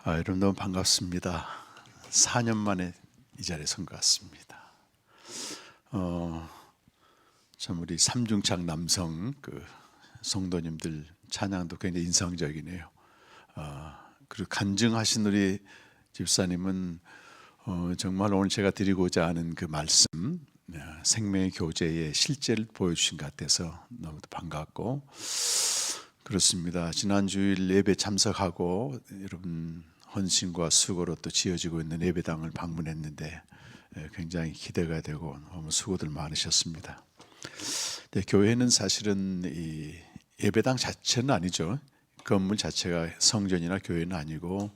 여러분 너무 반갑습니다. 4년 만에 이 자리에 선 것 같습니다. 참 우리 삼중창 남성 성도님들 찬양도 굉장히 인상적이네요. 그리고 간증하신 우리 집사님은 정말 오늘 제가 드리고자 하는 그 말씀, 생명의 교제의 실제를 보여주신 것 같아서 너무 반갑고 그렇습니다. 지난 주일 예배 참석하고 여러분 헌신과 수고로 또 지어지고 있는 예배당을 방문했는데 굉장히 기대가 되고 너무 수고들 많으셨습니다. 교회는 사실은 이 예배당 자체는 아니죠. 건물 자체가 성전이나 교회는 아니고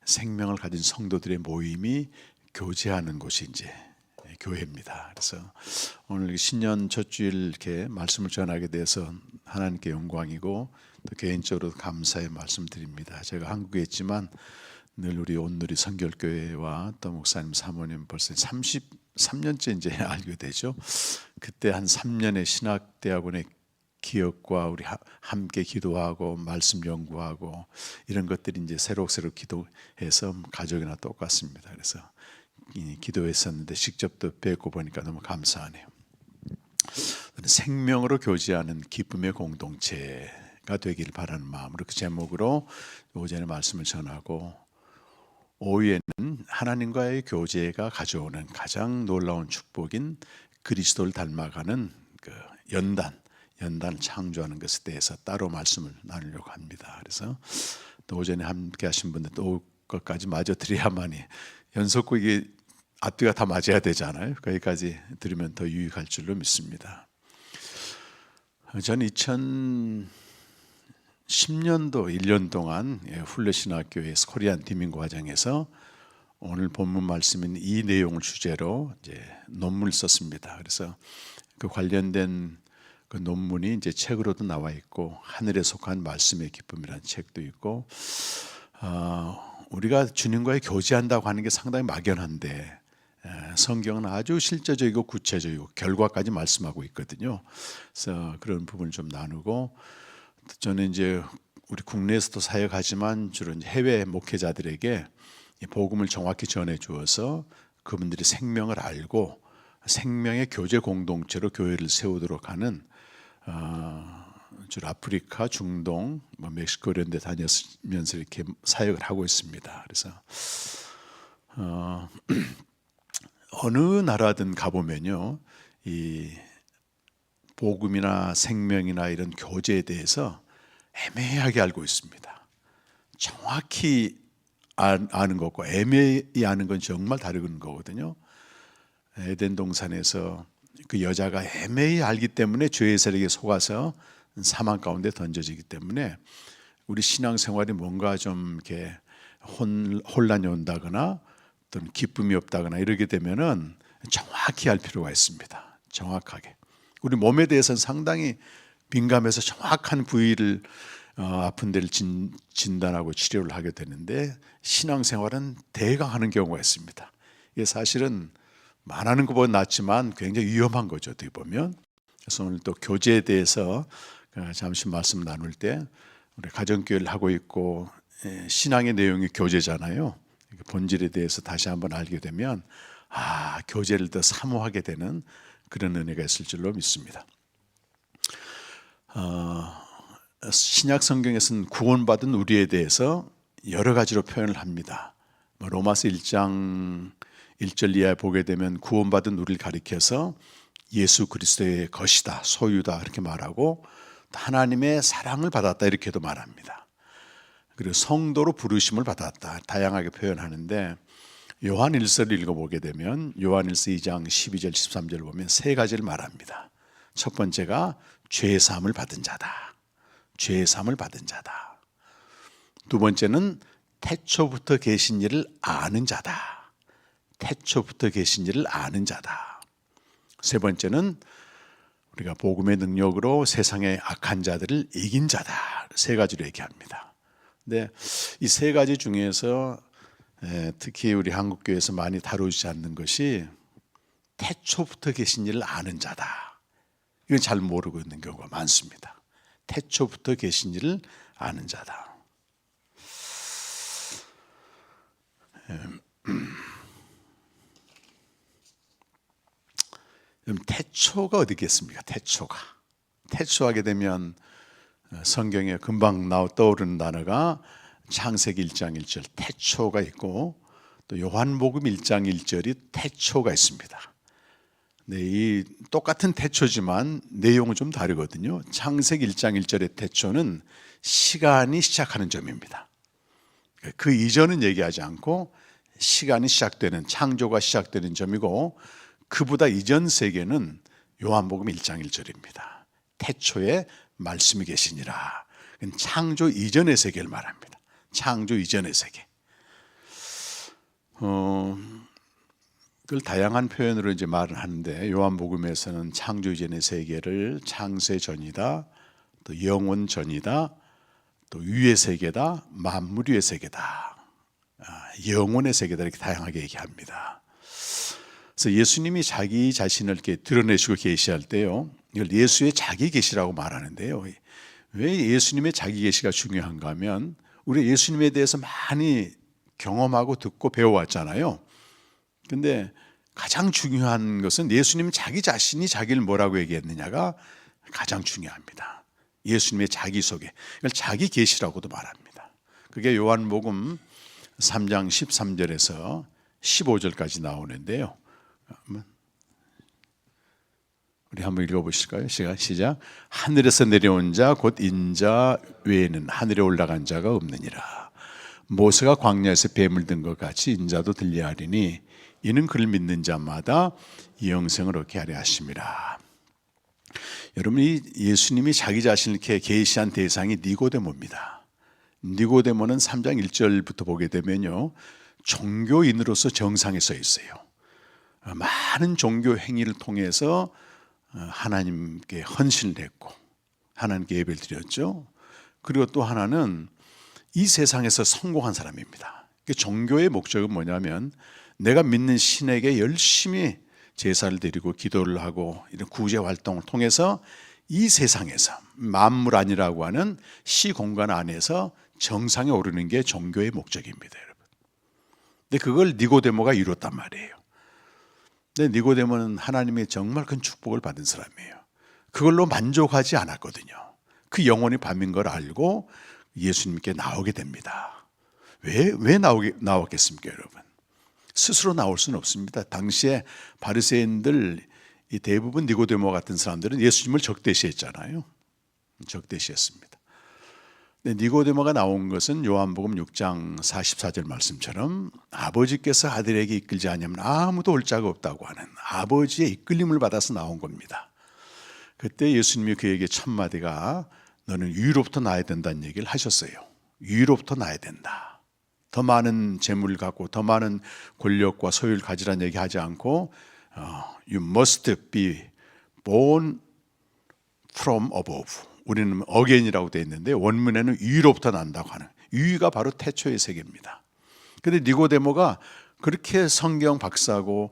생명을 가진 성도들의 모임이 교제하는 곳이 이제 교회입니다. 그래서 오늘 신년 첫 주일 이렇게 말씀을 전하게 돼서 하나님께 영광이고 또 개인적으로 감사의 말씀드립니다. 제가 한국에 있지만 늘 우리 온누리 성결교회와 또 목사님 사모님 벌써 33년째 이제 알게 되죠. 그때 한 3년의 신학대학원의 기억과 우리 함께 기도하고 말씀 연구하고 이런 것들이 이제 새록새록 기도해서 가족이나 똑같습니다. 그래서 기도했었는데 직접 또 뵙고 보니까 너무 감사하네요. 생명으로 교제하는 기쁨의 공동체가 되길 바라는 마음으로 그 제목으로 오전에 말씀을 전하고 오후에는 하나님과의 교제가 가져오는 가장 놀라운 축복인 그리스도를 닮아가는 그 연단을 창조하는 것에 대해서 따로 말씀을 나누려고 합니다. 그래서 또 오전에 함께 하신 분들 또 것까지 마저 드려야만이 연속곡 이게 앞뒤가 다 맞아야 되잖아요. 거기까지 들으면 더 유익할 줄로 믿습니다. 저는 2010년도 1년 동안 훌레신학교에서 코리안 디밍고 과정에서 오늘 본문 말씀인 이 내용을 주제로 이제 논문을 썼습니다. 그래서 그 관련된 그 논문이 이제 책으로도 나와 있고 하늘에 속한 말씀의 기쁨이라는 책도 있고 우리가 주님과의 교제한다고 하는 게 상당히 막연한데 성경은 아주 실제적이고 구체적이고 결과까지 말씀하고 있거든요. 그래서 그런 부분을 좀 나누고 저는 이제 우리 국내에서도 사역하지만 주로 이제 해외 목회자들에게 복음을 정확히 전해 주어서 그분들이 생명을 알고 생명의 교제 공동체로 교회를 세우도록 하는 주로 아프리카, 중동, 멕시코 이런 데 다녔으면서 이렇게 사역을 하고 있습니다. 그래서 어느 나라든 가보면요, 이 복음이나 생명이나 이런 교제에 대해서 애매하게 알고 있습니다. 정확히 아는 것과 애매히 아는 건 정말 다른 거거든요. 에덴 동산에서 그 여자가 애매히 알기 때문에 죄의 세력에 속아서 사망 가운데 던져지기 때문에 우리 신앙생활이 뭔가 좀 이렇게 혼란이 온다거나 또는 기쁨이 없다거나 이러게 되면은 정확히 알 필요가 있습니다. 정확하게. 우리 몸에 대해서는 상당히 민감해서 정확한 부위를 아픈 데를 진단하고 치료를 하게 되는데 신앙생활은 대강 하는 경우가 있습니다. 이게 사실은 말하는 것보다 낫지만 굉장히 위험한 거죠. 어떻게 보면. 그래서 오늘 또 교제에 대해서 잠시 말씀 나눌 때 우리 가정교회를 하고 있고 신앙의 내용이 교제잖아요. 본질에 대해서 다시 한번 알게 되면 교제를 더 사모하게 되는 그런 은혜가 있을 줄로 믿습니다. 신약 성경에서는 구원받은 우리에 대해서 여러 가지로 표현을 합니다. 로마서 1장 1절 이하에 보게 되면 구원받은 우리를 가리켜서 예수 그리스도의 것이다, 소유다 이렇게 말하고 하나님의 사랑을 받았다 이렇게도 말합니다. 그리고 성도로 부르심을 받았다 다양하게 표현하는데 요한일서를 읽어보게 되면 요한일서 2장 12절 13절 보면 세 가지를 말합니다. 첫 번째가 죄사함을 받은 자다. 죄사함을 받은 자다. 두 번째는 태초부터 계신 이를 아는 자다. 태초부터 계신 이를 아는 자다. 세 번째는 우리가 복음의 능력으로 세상의 악한 자들을 이긴 자다. 세 가지로 얘기합니다. 근데 이 세 가지 중에서 특히 우리 한국교회에서 많이 다루지 않는 것이 태초부터 계신 이를 아는 자다. 이건 잘 모르고 있는 경우가 많습니다. 태초부터 계신 이를 아는 자다. 태초가 어디 있겠습니까? 태초하게 되면 성경에 금방 떠오르는 단어가 창세기 1장 1절 태초가 있고, 또 요한복음 1장 1절이 태초가 있습니다. 네, 이 똑같은 태초지만 내용은 좀 다르거든요. 창세기 1장 1절의 태초는 시간이 시작하는 점입니다. 그 이전은 얘기하지 않고 시간이 시작되는, 창조가 시작되는 점이고, 그보다 이전 세계는 요한복음 1장 1절입니다. 태초에 말씀이 계시니라. 창조 이전의 세계를 말합니다. 창조 이전의 세계. 그걸 다양한 표현으로 이제 말을 하는데, 요한복음에서는 창조 이전의 세계를 창세 전이다, 또 영원 전이다, 또 위의 세계다, 만물 위의 세계다, 영원의 세계다, 이렇게 다양하게 얘기합니다. 그래서 예수님이 자기 자신을 이렇게 드러내시고 계시할 때요, 이걸 예수의 자기 계시라고 말하는데요. 왜 예수님의 자기 계시가 중요한가 하면, 우리 예수님에 대해서 많이 경험하고 듣고 배워왔잖아요. 근데 가장 중요한 것은 예수님 자기 자신이 자기를 뭐라고 얘기했느냐가 가장 중요합니다. 예수님의 자기소개, 이걸 자기 계시라고도 말합니다. 그게 요한복음 3장 13절에서 15절까지 나오는데요. 우리 한번 읽어보실까요? 시작. 하늘에서 내려온 자 곧 인자 외에는 하늘에 올라간 자가 없느니라. 모세가 광야에서 뱀을 든 것 같이 인자도 들려 하리니 이는 그를 믿는 자마다 영생을 얻게 하려 하심이라. 여러분, 이 예수님이 자기 자신을 이렇게 계시한 대상이 니고데모입니다. 니고데모는 3장 1절부터 보게 되면요, 종교인으로서 정상에 서 있어요. 많은 종교 행위를 통해서 하나님께 헌신을 했고 하나님께 예배를 드렸죠. 그리고 또 하나는 이 세상에서 성공한 사람입니다. 종교의 목적은 뭐냐면, 내가 믿는 신에게 열심히 제사를 드리고 기도를 하고 이런 구제 활동을 통해서 이 세상에서 만물 안이라고 하는 시 공간 안에서 정상에 오르는 게 종교의 목적입니다, 여러분. 근데 그걸 니고데모가 이뤘단 말이에요. 근데 니고데모는 하나님의 정말 큰 축복을 받은 사람이에요. 그걸로 만족하지 않았거든요. 그 영혼이 밤인 걸 알고 예수님께 나오게 됩니다. 왜 나왔겠습니까, 여러분? 스스로 나올 수는 없습니다. 당시에 바리새인들 대부분 니고데모 같은 사람들은 예수님을 적대시했잖아요. 적대시했습니다. 근데 니고데모가 나온 것은 요한복음 6장 44절 말씀처럼 아버지께서 아들에게 이끌지 않으면 아무도 올 자가 없다고 하는 아버지의 이끌림을 받아서 나온 겁니다. 그때 예수님이 그에게 첫 마디가 너는 위로부터 나야 된다는 얘기를 하셨어요. 위로부터 나야 된다. 더 많은 재물을 갖고 더 많은 권력과 소유를 가지라는 얘기하지 않고 You must be born from above. 우리는 again이라고 되어 있는데 원문에는 위로부터 난다고 하는, 위가 바로 태초의 세계입니다. 그런데 니고데모가 그렇게 성경 박사고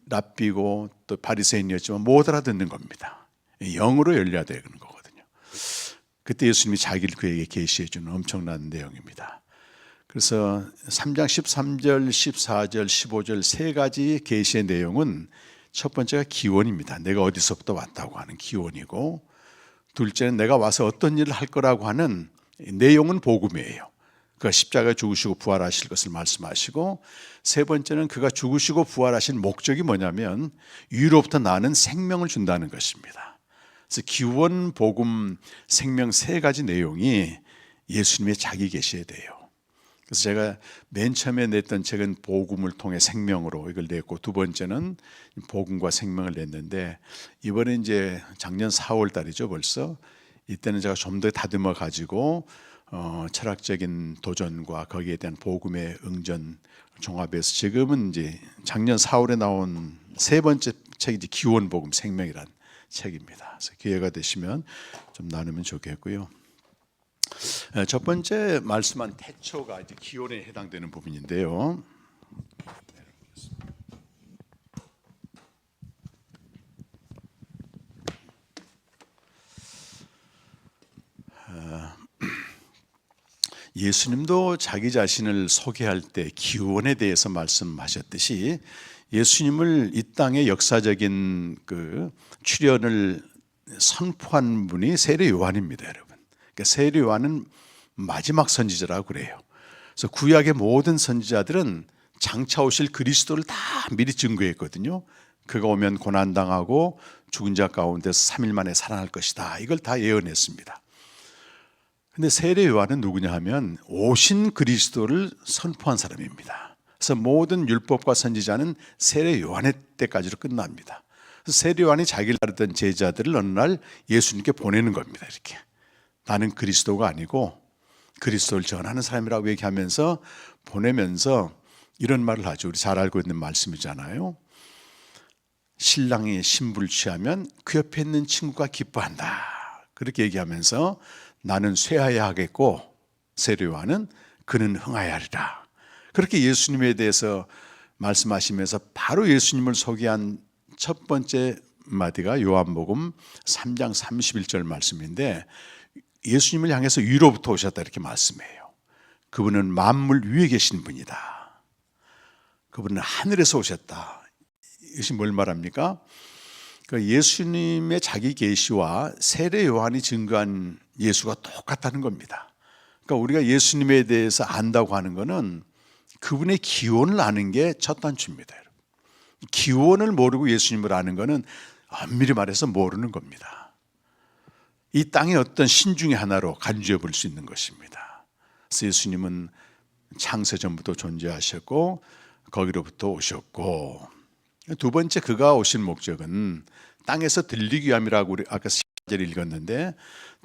랍비고 또 바리새인이었지만 못 알아듣는 겁니다. 영으로 열려야 되는 거거든요. 그때 예수님이 자기를 그에게 계시해 주는 엄청난 내용입니다. 그래서 3장 13절, 14절, 15절 세 가지 계시의 내용은 첫 번째가 기원입니다. 내가 어디서부터 왔다고 하는 기원이고, 둘째는 내가 와서 어떤 일을 할 거라고 하는 내용은 복음이에요. 그가 십자가에 죽으시고 부활하실 것을 말씀하시고, 세 번째는 그가 죽으시고 부활하신 목적이 뭐냐면 위로부터 나는 생명을 준다는 것입니다. 그래서 기원, 복음, 생명 세 가지 내용이 예수님의 자기 계시에 대해요. 그래서 제가 맨 처음에 냈던 책은 복음을 통해 생명으로 이걸 냈고, 두 번째는 복음과 생명을 냈는데, 이번에 이제 작년 4월 달이죠 벌써. 이때는 제가 좀 더 다듬어 가지고 철학적인 도전과 거기에 대한 복음의 응전 종합해서 지금은 이제 작년 4월에 나온 세 번째 책이 이제 기원 복음 생명이란 책입니다. 그래서 기회가 되시면 좀 나누면 좋겠고요. 첫 번째 말씀한 태초가 이제 기원에 해당되는 부분인데요. 예수님도 자기 자신을 소개할 때 기원에 대해서 말씀하셨듯이 예수님을 이 땅의 역사적인 그 출현을 선포한 분이 세례 요한입니다, 여러분. 그러니까 세례 요한은 마지막 선지자라고 그래요. 그래서 구약의 모든 선지자들은 장차 오실 그리스도를 다 미리 증거했거든요. 그가 오면 고난당하고 죽은 자 가운데서 3일 만에 살아날 것이다. 이걸 다 예언했습니다. 근데 세례 요한은 누구냐 하면 오신 그리스도를 선포한 사람입니다. 그래서 모든 율법과 선지자는 세례 요한의 때까지로 끝납니다. 그래서 세례 요한이 자기를 따르던 제자들을 어느 날 예수님께 보내는 겁니다. 이렇게 나는 그리스도가 아니고 그리스도를 전하는 사람이라고 얘기하면서 보내면서 이런 말을 하죠. 우리 잘 알고 있는 말씀이잖아요. 신랑이 신부를 취하면 그 옆에 있는 친구가 기뻐한다. 그렇게 얘기하면서 나는 쇠하여야 하겠고 세례 요한은 그는 흥하여야 하리라. 그렇게 예수님에 대해서 말씀하시면서 바로 예수님을 소개한 첫 번째 마디가 요한복음 3장 31절 말씀인데 예수님을 향해서 위로부터 오셨다 이렇게 말씀해요. 그분은 만물 위에 계신 분이다. 그분은 하늘에서 오셨다. 이것이 뭘 말합니까? 예수님의 자기 계시와 세례 요한이 증거한 예수가 똑같다는 겁니다. 그러니까 우리가 예수님에 대해서 안다고 하는 것은 그분의 기원을 아는 게 첫 단추입니다. 기원을 모르고 예수님을 아는 것은 엄밀히 말해서 모르는 겁니다. 이 땅의 어떤 신 중에 하나로 간주해 볼 수 있는 것입니다. 그래서 예수님은 창세전부터 존재하셨고 거기로부터 오셨고, 두 번째 그가 오신 목적은 땅에서 들리기 위함이라고 우리 아까 10절 읽었는데,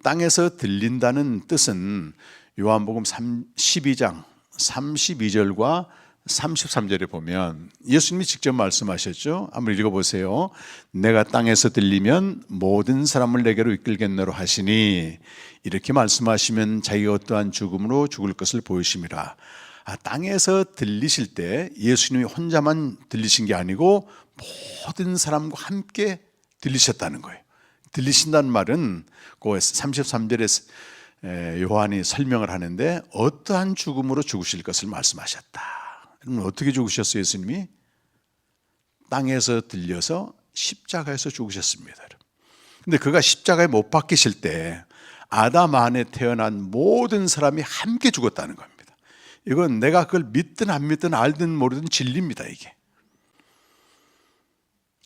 땅에서 들린다는 뜻은 요한복음 12장 32절과 33절에 보면 예수님이 직접 말씀하셨죠. 한번 읽어보세요. 내가 땅에서 들리면 모든 사람을 내게로 이끌겠노라 하시니, 이렇게 말씀하시면 자기가 어떠한 죽음으로 죽을 것을 보이심이라. 땅에서 들리실 때 예수님이 혼자만 들리신 게 아니고 모든 사람과 함께 들리셨다는 거예요. 들리신다는 말은 그 33절에 요한이 설명을 하는데 어떠한 죽음으로 죽으실 것을 말씀하셨다. 그럼 어떻게 죽으셨어요? 예수님이 땅에서 들려서 십자가에서 죽으셨습니다. 근데 그가 십자가에 못 박히실 때 아담 안에 태어난 모든 사람이 함께 죽었다는 겁니다. 이건 내가 그걸 믿든 안 믿든 알든 모르든 진리입니다. 이게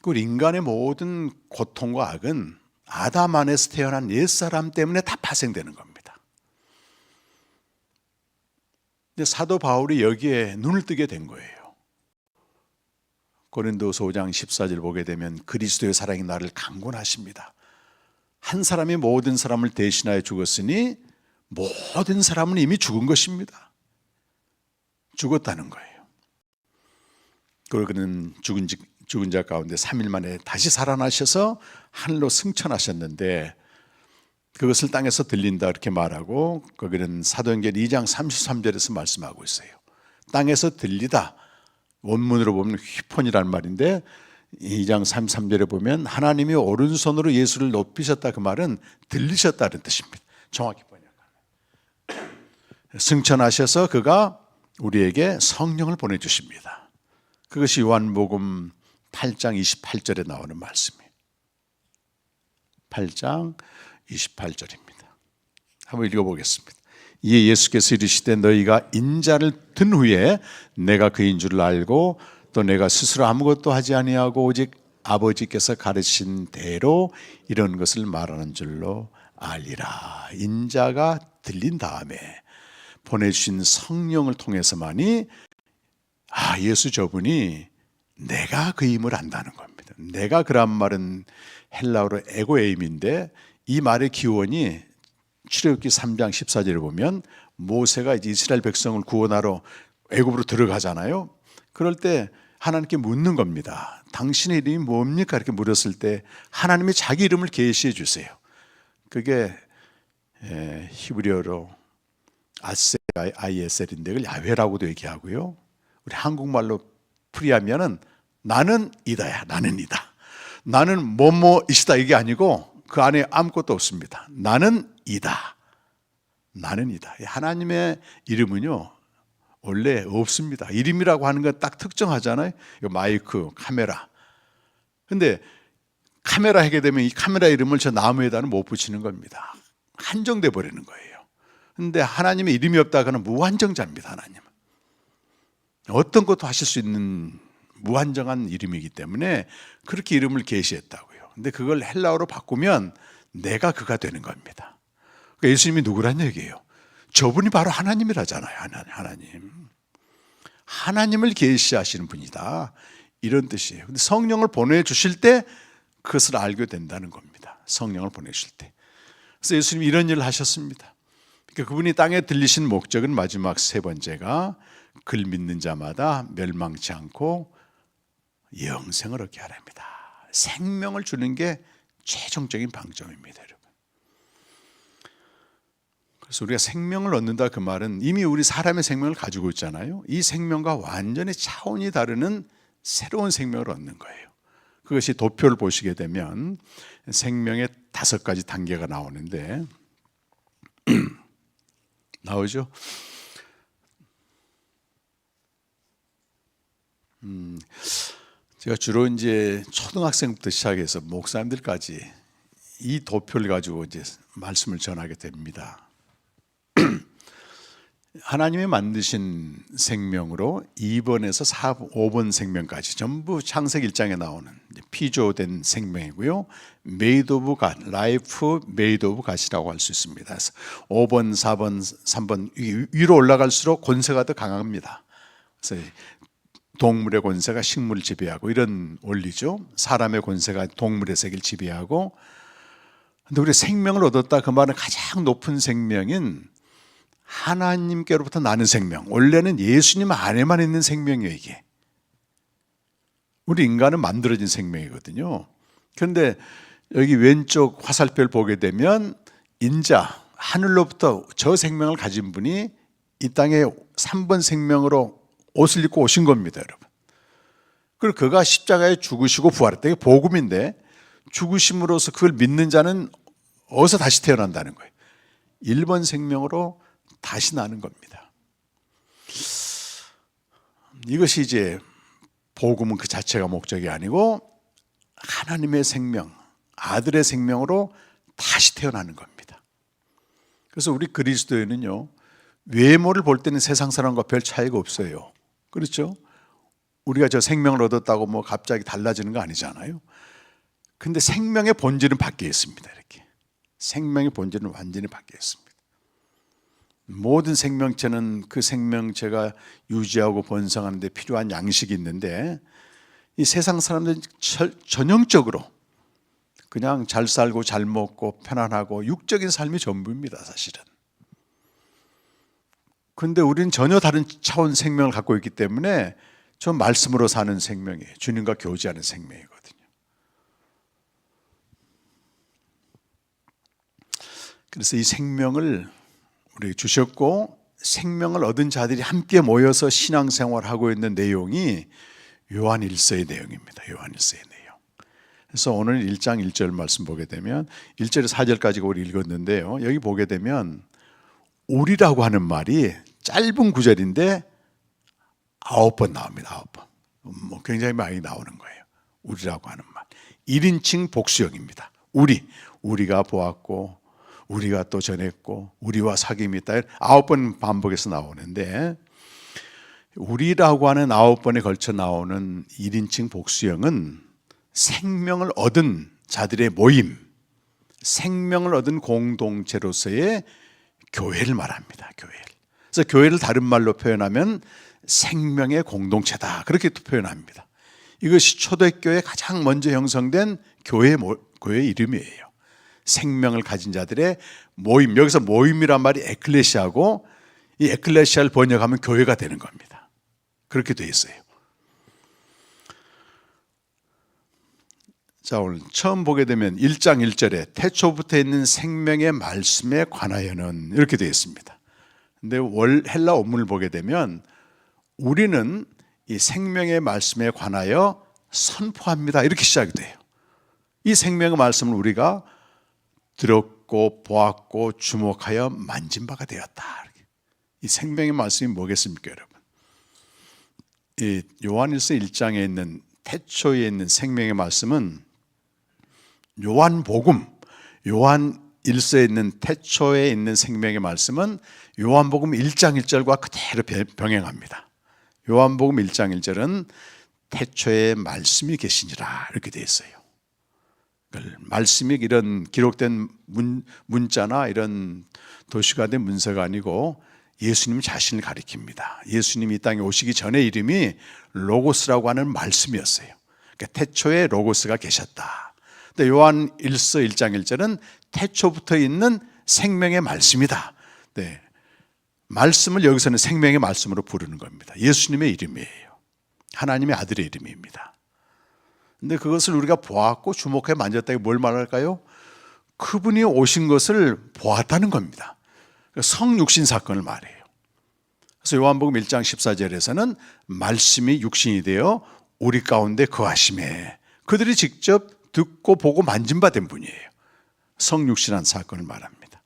그 인간의 모든 고통과 악은 아담 안에서 태어난 옛사람 때문에 다 파생되는 겁니다. 근데 사도 바울이 여기에 눈을 뜨게 된 거예요. 고린도서 5장 14절 보게 되면 그리스도의 사랑이 나를 강권하십니다. 한 사람이 모든 사람을 대신하여 죽었으니 모든 사람은 이미 죽은 것입니다. 죽었다는 거예요. 그리고 그는 죽은 자 가운데 3일 만에 다시 살아나셔서 하늘로 승천하셨는데 그것을 땅에서 들린다 이렇게 말하고, 거기는 사도행전 2장 33절에서 말씀하고 있어요. 땅에서 들리다, 원문으로 보면 휘폰이라는 말인데 2장 33절에 보면 하나님이 오른손으로 예수를 높이셨다, 그 말은 들리셨다는 뜻입니다. 정확히 번역하면 승천하셔서 그가 우리에게 성령을 보내주십니다. 그것이 요한복음 8장 28절에 나오는 말씀이에요. 8장 28절입니다. 한번 읽어보겠습니다. 이에 예수께서 이르시되 너희가 인자를 든 후에 내가 그인 줄 알고 또 내가 스스로 아무것도 하지 아니하고 오직 아버지께서 가르친 대로 이런 것을 말하는 줄로 알리라. 인자가 들린 다음에 보내주신 성령을 통해서만이 예수 저분이 내가 그임을 안다는 겁니다. 내가 그란 말은 헬라어로 에고에임인데 이 말의 기원이 출애굽기 3장 14절에 보면 모세가 이제 이스라엘 백성을 구원하러 애굽으로 들어가잖아요. 그럴 때 하나님께 묻는 겁니다. 당신의 이름이 뭡니까? 이렇게 물었을 때 하나님이 자기 이름을 계시해 주세요. 그게 히브리어로 ISL인데 그걸 야훼라고도 얘기하고요. 우리 한국말로 풀이하면은 나는 이다야. 나는 이다. 나는 뭐뭐이시다 이게 아니고 그 안에 아무것도 없습니다. 나는 이다. 나는이다. 하나님의 이름은요 원래 없습니다. 이름이라고 하는 건 딱 특정하잖아요. 마이크, 카메라. 근데 카메라 하게 되면 이 카메라 이름을 저 나무에다는 못 붙이는 겁니다. 한정돼 버리는 거예요. 근데 하나님의 이름이 없다고는 무한정자입니다. 하나님은 어떤 것도 하실 수 있는 무한정한 이름이기 때문에 그렇게 이름을 계시했다고요. 근데 그걸 헬라어로 바꾸면 내가 그가 되는 겁니다. 그러니까 예수님이 누구란 얘기예요? 저분이 바로 하나님이라잖아요. 하나님. 하나님을 계시하시는 분이다. 이런 뜻이에요. 근데 성령을 보내주실 때 그것을 알게 된다는 겁니다. 성령을 보내주실 때. 그래서 예수님이 이런 일을 하셨습니다. 그러니까 그분이 땅에 들리신 목적은 마지막 세 번째가 그를 믿는 자마다 멸망치 않고 영생을 얻게 하랍니다. 생명을 주는 게 최종적인 방점입니다, 여러분. 그래서 우리가 생명을 얻는다 그 말은 이미 우리 사람의 생명을 가지고 있잖아요. 이 생명과 완전히 차원이 다르는 새로운 생명을 얻는 거예요. 그것이 도표를 보시게 되면 생명의 5가지 단계가 나오는데 나오죠? 제가 주로 이제 초등학생부터 시작해서 목사님들까지 이 도표를 가지고 이제 말씀을 전하게 됩니다. 하나님이 만드신 생명으로 2번에서 5번 생명까지 전부 창세기 1장에 나오는 피조된 생명이고요. made of God, life made of God이라고 할 수 있습니다. 그래서 5번, 4번, 3번 위로 올라갈수록 권세가 더 강합니다. 그래서 동물의 권세가 식물을 지배하고 이런 원리죠. 사람의 권세가 동물의 세계를 지배하고. 근데 우리 생명을 얻었다 그 말은 가장 높은 생명인 하나님께로부터 나는 생명. 원래는 예수님 안에만 있는 생명이에요, 이게. 우리 인간은 만들어진 생명이거든요. 그런데 여기 왼쪽 화살표를 보게 되면 인자, 하늘로부터 저 생명을 가진 분이 이 땅에 3번 생명으로 옷을 입고 오신 겁니다, 여러분. 그리고 그가 십자가에 죽으시고 부활했다. 이게 복음인데 죽으심으로써 그걸 믿는 자는 어디서 다시 태어난다는 거예요? 1번 생명으로 다시 나는 겁니다. 이것이 이제 복음은 그 자체가 목적이 아니고 하나님의 생명, 아들의 생명으로 다시 태어나는 겁니다. 그래서 우리 그리스도인은요, 외모를 볼 때는 세상 사람과 별 차이가 없어요. 그렇죠? 우리가 저 생명을 얻었다고 뭐 갑자기 달라지는 거 아니잖아요. 근데 생명의 본질은 바뀌어 있습니다. 이렇게 생명의 본질은 완전히 바뀌어 있습니다. 모든 생명체는 그 생명체가 유지하고 번성하는 데 필요한 양식이 있는데 이 세상 사람들은 전형적으로 그냥 잘 살고 잘 먹고 편안하고 육적인 삶이 전부입니다, 사실은. 그런데 우리는 전혀 다른 차원 생명을 갖고 있기 때문에 저 말씀으로 사는 생명이에요. 주님과 교제하는 생명이거든요. 그래서 이 생명을 우리에게 주셨고 생명을 얻은 자들이 함께 모여서 신앙생활하고 있는 내용이 요한일서의 내용입니다. 요한일서의 내용. 그래서 오늘 1장 1절 말씀 보게 되면 1절에서 4절까지 우리 읽었는데요. 여기 보게 되면 우리라고 하는 말이 짧은 구절인데 9번 나옵니다. 9번. 굉장히 많이 나오는 거예요. 우리라고 하는 말. 1인칭 복수형입니다. 우리가 보았고 우리가 또 전했고 우리와 사귐이 있다. 9번 반복해서 나오는데 우리라고 하는 9번에 걸쳐 나오는 1인칭 복수형은 생명을 얻은 자들의 모임, 생명을 얻은 공동체로서의 교회를 말합니다. 교회를. 그래서 교회를 다른 말로 표현하면 생명의 공동체다. 그렇게 또 표현합니다. 이것이 초대교회에 가장 먼저 형성된 교회 이름이에요. 생명을 가진 자들의 모임. 여기서 모임이란 말이 에클레시아고 이 에클레시아를 번역하면 교회가 되는 겁니다. 그렇게 돼 있어요. 자, 오늘 처음 보게 되면 1장 1절에 태초부터 있는 생명의 말씀에 관하여는 이렇게 되어 있습니다. 근데 헬라 원문을 보게 되면 우리는 이 생명의 말씀에 관하여 선포합니다. 이렇게 시작이 돼요. 이 생명의 말씀을 우리가 듣고 보았고 주목하여 만진 바가 되었다. 이 생명의 말씀이 뭐겠습니까, 여러분? 이 요한일서 1장에 있는 태초에 있는 생명의 말씀은 요한일서에 있는 태초에 있는 생명의 말씀은 요한복음 1장 1절과 그대로 병행합니다. 요한복음 1장 1절은 태초에 말씀이 계시니라 이렇게 되어 있어요. 말씀이 이런 기록된 문자나 이런 도시가된 문서가 아니고 예수님 자신을 가리킵니다. 예수님이 이 땅에 오시기 전에 이름이 로고스라고 하는 말씀이었어요. 그러니까 태초에 로고스가 계셨다. 근데 요한 1장 1절은 태초부터 있는 생명의 말씀이다. 네. 말씀을 여기서는 생명의 말씀으로 부르는 겁니다. 예수님의 이름이에요. 하나님의 아들의 이름입니다. 근데 그것을 우리가 보았고 주목해 만졌다. 뭘 말할까요? 그분이 오신 것을 보았다는 겁니다. 성육신 사건을 말해요. 그래서 요한복음 1장 14절에서는 말씀이 육신이 되어 우리 가운데 거하심에, 그들이 직접 듣고 보고 만진 바 된 분이에요. 성육신한 사건을 말합니다.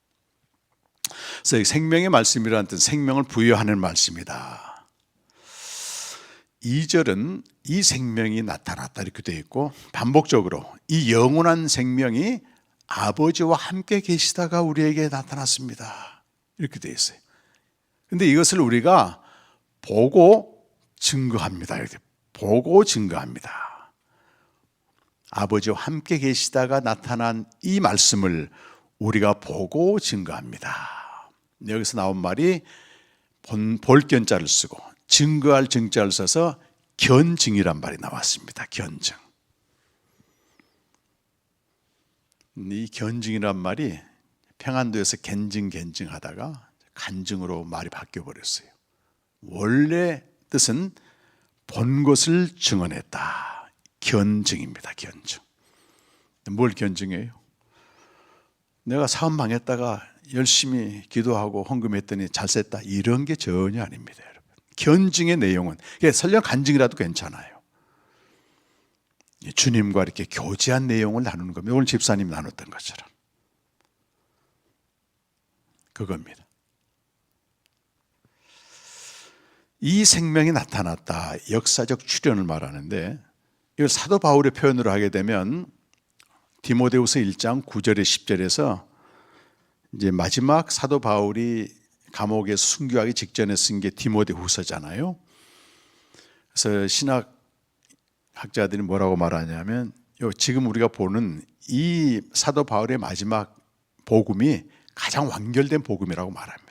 그래서 생명의 말씀이라는 뜻은 생명을 부여하는 말씀이다. 2절은 이 생명이 나타났다 이렇게 되어 있고, 반복적으로 이 영원한 생명이 아버지와 함께 계시다가 우리에게 나타났습니다 이렇게 되어 있어요. 근데 이것을 우리가 보고 증거합니다. 이렇게 보고 증거합니다. 아버지와 함께 계시다가 나타난 이 말씀을 우리가 보고 증거합니다. 여기서 나온 말이 볼견자를 쓰고 증거할 증자를 써서 견증이란 말이 나왔습니다. 견증. 이 견증이란 말이 평안도에서 갠증 하다가 간증으로 말이 바뀌어 버렸어요. 원래 뜻은 본 것을 증언했다. 견증입니다. 견증. 뭘 견증해요? 내가 사업 망했다가 열심히 기도하고 헌금했더니 잘 셌다, 이런 게 전혀 아닙니다, 여러분. 견증의 내용은 설령 간증이라도 괜찮아요. 주님과 이렇게 교제한 내용을 나누는 겁니다. 오늘 집사님 나눴던 것처럼 그겁니다. 이 생명이 나타났다, 역사적 출현을 말하는데, 이걸 사도 바울의 표현으로 하게 되면 디모데후서 1장 9절에 10절에서 이제 마지막 사도 바울이 감옥에서 순교하기 직전에 쓴 게 디모데후서잖아요. 그래서 신학학자들이 뭐라고 말하냐면, 지금 우리가 보는 이 사도 바울의 마지막 복음이 가장 완결된 복음이라고 말합니다.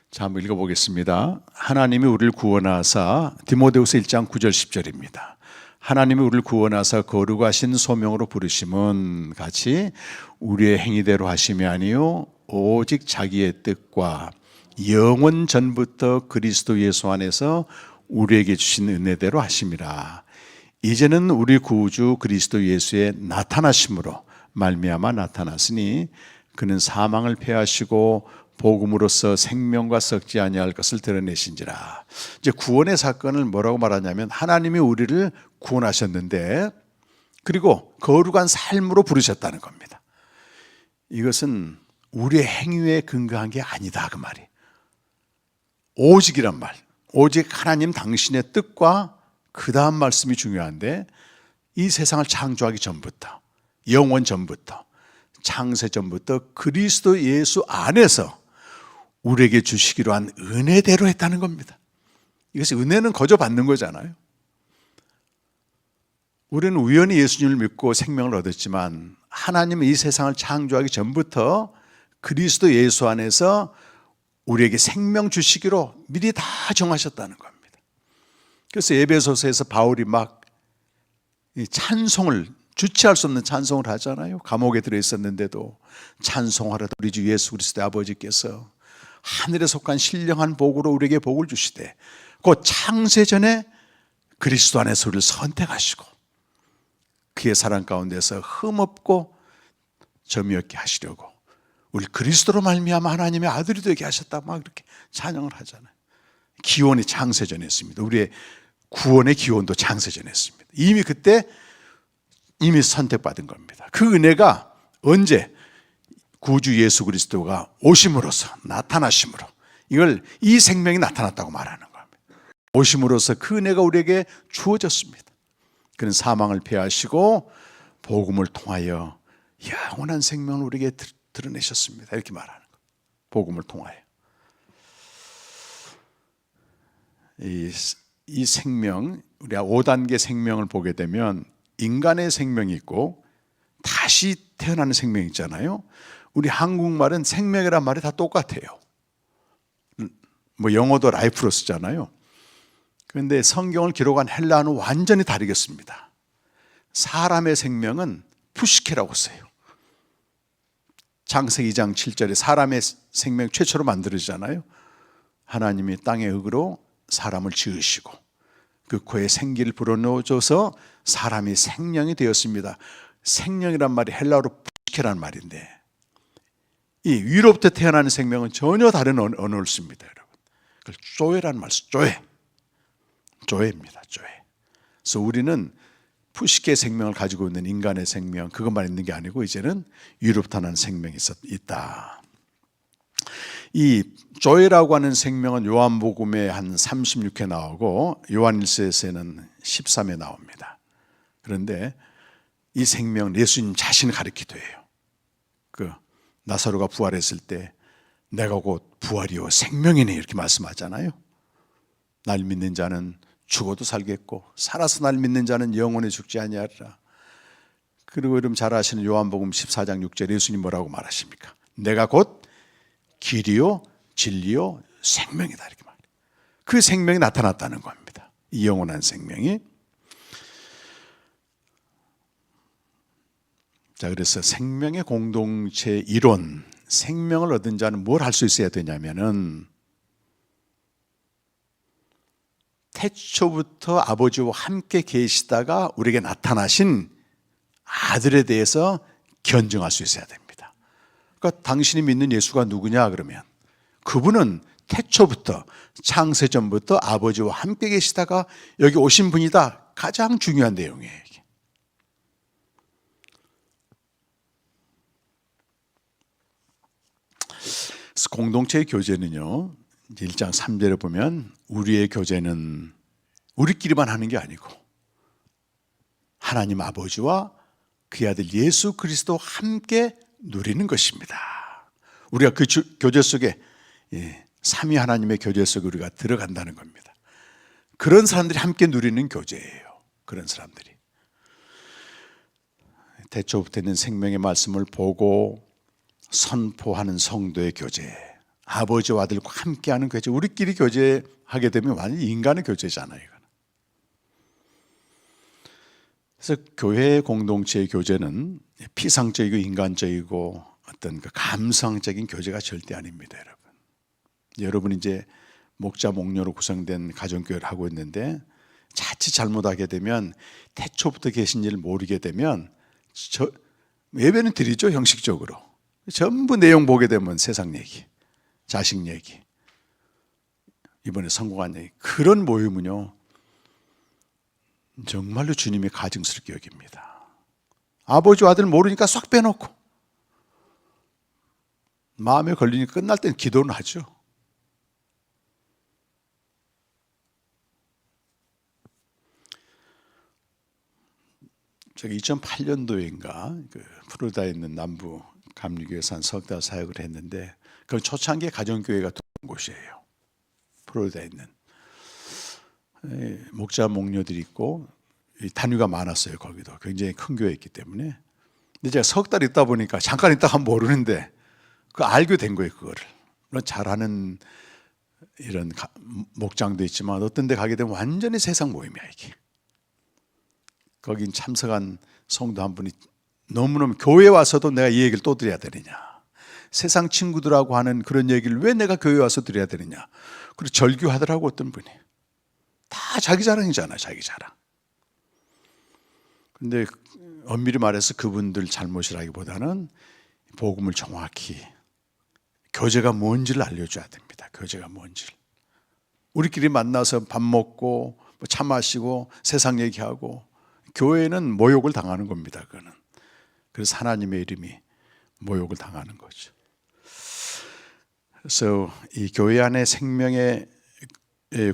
자, 한번 읽어보겠습니다. 하나님이 우리를 구원하사, 디모데후서 1장 9절 10절입니다. 하나님이 우리를 구원하사 거룩하신 소명으로 부르심은 같이 우리의 행위대로 하심이 아니요 오직 자기의 뜻과 영원 전부터 그리스도 예수 안에서 우리에게 주신 은혜대로 하심이라. 이제는 우리 구주 그리스도 예수의 나타나심으로 말미암아 나타났으니 그는 사망을 패하시고 복음으로써 생명과 썩지 아니할 것을 드러내신지라. 이제 구원의 사건을 뭐라고 말하냐면, 하나님이 우리를 구원하셨는데 그리고 거룩한 삶으로 부르셨다는 겁니다. 이것은 우리의 행위에 근거한 게 아니다, 그 말이. 오직이란 말, 오직 하나님 당신의 뜻과 그 다음 말씀이 중요한데, 이 세상을 창조하기 전부터, 영원 전부터, 창세 전부터 그리스도 예수 안에서 우리에게 주시기로 한 은혜대로 했다는 겁니다. 이것이 은혜는 거저 받는 거잖아요. 우리는 우연히 예수님을 믿고 생명을 얻었지만, 하나님은 이 세상을 창조하기 전부터 그리스도 예수 안에서 우리에게 생명 주시기로 미리 다 정하셨다는 겁니다. 그래서 에베소서에서 바울이 막 찬송을, 주체할 수 없는 찬송을 하잖아요. 감옥에 들어있었는데도 찬송하라, 우리 주 예수 그리스도의 아버지께서 하늘에 속한 신령한 복으로 우리에게 복을 주시되 그 창세전에 그리스도 안에서 우리를 선택하시고 그의 사랑 가운데서 흠없고 점이 없게 하시려고 우리 그리스도로 말미암아 하나님의 아들이 되게 하셨다, 막 이렇게 찬양을 하잖아요. 기원이 창세전에 했습니다. 우리의 구원의 기원도 창세전에 했습니다. 이미 그때 이미 선택받은 겁니다. 그 은혜가 언제? 구주 예수 그리스도가 오심으로써 나타나심으로 이걸 이 생명이 나타났다고 말하는 겁니다. 오심으로써 그 은혜가 우리에게 주어졌습니다. 그는 사망을 패하시고 복음을 통하여 영원한 생명을 우리에게 드러내셨습니다. 이렇게 말하는 거예요. 복음을 통하여. 이 생명, 우리가 5단계 생명을 보게 되면 인간의 생명이 있고 다시 태어나는 생명이 있잖아요. 우리 한국말은 생명이란 말이 다 똑같아요. 뭐 영어도 라이프로 쓰잖아요. 그런데 성경을 기록한 헬라어는 완전히 다르겠습니다. 사람의 생명은 푸시케라고 써요. 창세기 2장 7절에 사람의 생명 최초로 만들어지잖아요. 하나님이 땅의 흙으로 사람을 지으시고 그 코에 생기를 불어넣어줘서 사람이 생명이 되었습니다. 생명이란 말이 헬라어로 푸시케라는 말인데 이 위로부터 태어나는 생명은 전혀 다른 언어를 씁니다. 여러분. 그걸 조에라는 말 써요. 조에입니다. 조에. 그래서 우리는 푸시케 생명을 가지고 있는 인간의 생명 그것만 있는 게 아니고 이제는 위로부터 나는 생명이 있다. 이 조에라고 하는 생명은 요한복음에 한 36회 나오고 요한일서에서는 13회 나옵니다. 그런데 이 생명은 예수님 자신을 가리키기도 해요. 그 나사로가 부활했을 때 내가 곧 부활이요 생명이네 이렇게 말씀하잖아요. 날 믿는 자는 죽어도 살겠고 살아서 날 믿는 자는 영원히 죽지 아니하리라. 그리고 여러분 잘 아시는 요한복음 14장 6절에 예수님 뭐라고 말하십니까? 내가 곧 길이요 진리요 생명이다 이렇게 말해요. 그 생명이 나타났다는 겁니다. 이 영원한 생명이. 자, 그래서 생명의 공동체 이론, 생명을 얻은 자는 뭘 할 수 있어야 되냐면은 태초부터 아버지와 함께 계시다가 우리에게 나타나신 아들에 대해서 견증할 수 있어야 됩니다. 그러니까 당신이 믿는 예수가 누구냐 그러면 그분은 태초부터 창세전부터 아버지와 함께 계시다가 여기 오신 분이다. 가장 중요한 내용이에요. 공동체의 교제는요 1장 3절에 보면 우리의 교제는 우리끼리만 하는 게 아니고 하나님 아버지와 그의 아들 예수 그리스도와 함께 누리는 것입니다. 우리가 그 교제 속에 삼위 하나님의 교제 속에 우리가 들어간다는 겁니다. 그런 사람들이 함께 누리는 교제예요. 그런 사람들이 태초부터 있는 생명의 말씀을 보고 선포하는 성도의 교제, 아버지와 아들과 함께하는 교제, 우리끼리 교제하게 되면 완전히 인간의 교제잖아요. 그래서 교회 공동체의 교제는 피상적이고 인간적이고 어떤 그 감성적인 교제가 절대 아닙니다, 여러분. 여러분 이제 목자 목녀로 구성된 가정교회를 하고 있는데 자칫 잘못하게 되면 태초부터 계신 일을 모르게 되면 예배는 드리죠, 형식적으로. 전부 내용 보게 되면 세상 얘기, 자식 얘기, 이번에 성공한 얘기. 그런 모임은요 정말로 주님이 가증스럽게 여깁니다. 아버지와 아들 모르니까 싹 빼놓고 마음에 걸리니까 끝날 땐 기도는 하죠. 제가 2008년도인가 그 프로다에 있는 남부 감리교회에서 한 석 달 사역을 했는데 그건 초창기에 가정교회가 들어온 곳이에요. 프로다에 있는 목자 목녀들이 있고 단위가 많았어요. 거기도 굉장히 큰 교회였기 때문에. 근데 제가 석 달 있다 보니까 잠깐 있다가 모르는데 그 알게 된 거예요. 그거를 물론 잘하는 이런 목장도 있지만 어떤 데 가게 되면 완전히 세상 모임이야 이게. 거긴 참석한 성도 한 분이 너무너무 교회 와서도 내가 이 얘기를 또 드려야 되느냐, 세상 친구들하고 하는 그런 얘기를 왜 내가 교회 와서 드려야 되느냐. 그리고 절규하더라고 어떤 분이. 다 자기 자랑이잖아요, 자기 자랑. 근데 엄밀히 말해서 그분들 잘못이라기보다는 복음을 정확히 교제가 뭔지를 알려줘야 됩니다. 교제가 뭔지를. 우리끼리 만나서 밥 먹고 차 마시고 세상 얘기하고 교회는 모욕을 당하는 겁니다. 그거는. 그래서 하나님의 이름이 모욕을 당하는 거죠. 그래서 이 교회 안의 생명의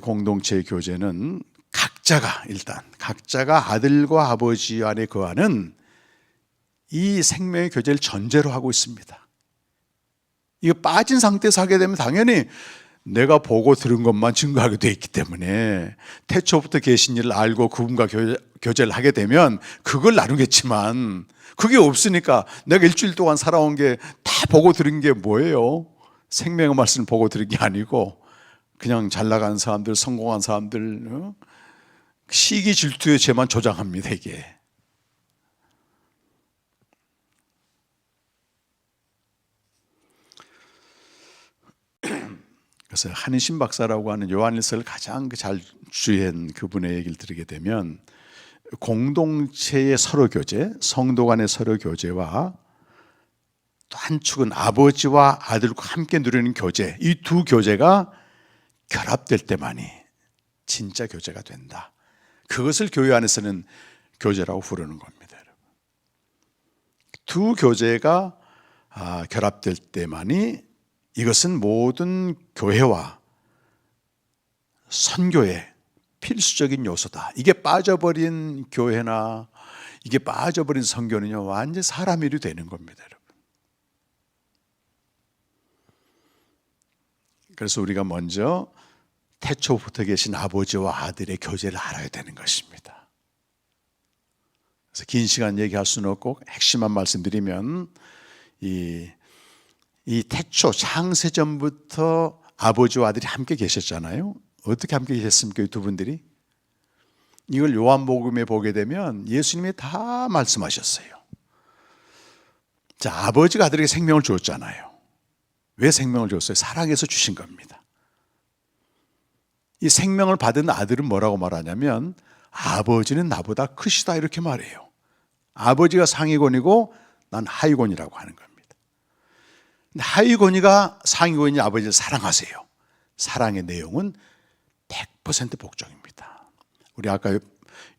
공동체의 교제는 각자가 아들과 아버지 안에 거하는 이 생명의 교제를 전제로 하고 있습니다. 이거 빠진 상태에서 하게 되면 당연히 내가 보고 들은 것만 증거하게 되어 있기 때문에 태초부터 계신 일을 알고 그분과 교제를 하게 되면 그걸 나누겠지만 그게 없으니까 내가 일주일 동안 살아온 게 다 보고 들은 게 뭐예요? 생명의 말씀을 보고 들은 게 아니고 그냥 잘 나가는 사람들, 성공한 사람들, 시기 질투의 죄만 조장합니다, 이게. 그래서 한희신 박사라고 하는 요한일서를 가장 잘 주의한 그분의 얘기를 들으게 되면 공동체의 서로 교제, 성도 간의 서로 교제와 또 한 축은 아버지와 아들과 함께 누리는 교제, 이 두 교제가 결합될 때만이 진짜 교제가 된다. 그것을 교회 안에서는 교제라고 부르는 겁니다. 여러분. 두 교제가 결합될 때만이 이것은 모든 교회와 선교의 필수적인 요소다. 이게 빠져버린 교회나 이게 빠져버린 선교는요, 완전 사람 일이 되는 겁니다, 여러분. 그래서 우리가 먼저 태초부터 계신 아버지와 아들의 교제를 알아야 되는 것입니다. 그래서 긴 시간 얘기할 수는 없고 핵심만 말씀드리면 이 태초 창세전부터 아버지와 아들이 함께 계셨잖아요. 어떻게 함께 계셨습니까? 이 두 분들이? 이걸 요한복음에 보게 되면 예수님이 다 말씀하셨어요. 자, 아버지가 아들에게 생명을 주었잖아요. 왜 생명을 줬어요? 사랑해서 주신 겁니다. 이 생명을 받은 아들은 뭐라고 말하냐면 아버지는 나보다 크시다 이렇게 말해요. 아버지가 상위권이고 난 하위권이라고 하는 겁니다. 하위권이가 상위권이 아버지를 사랑하세요. 사랑의 내용은 100% 복종입니다. 우리 아까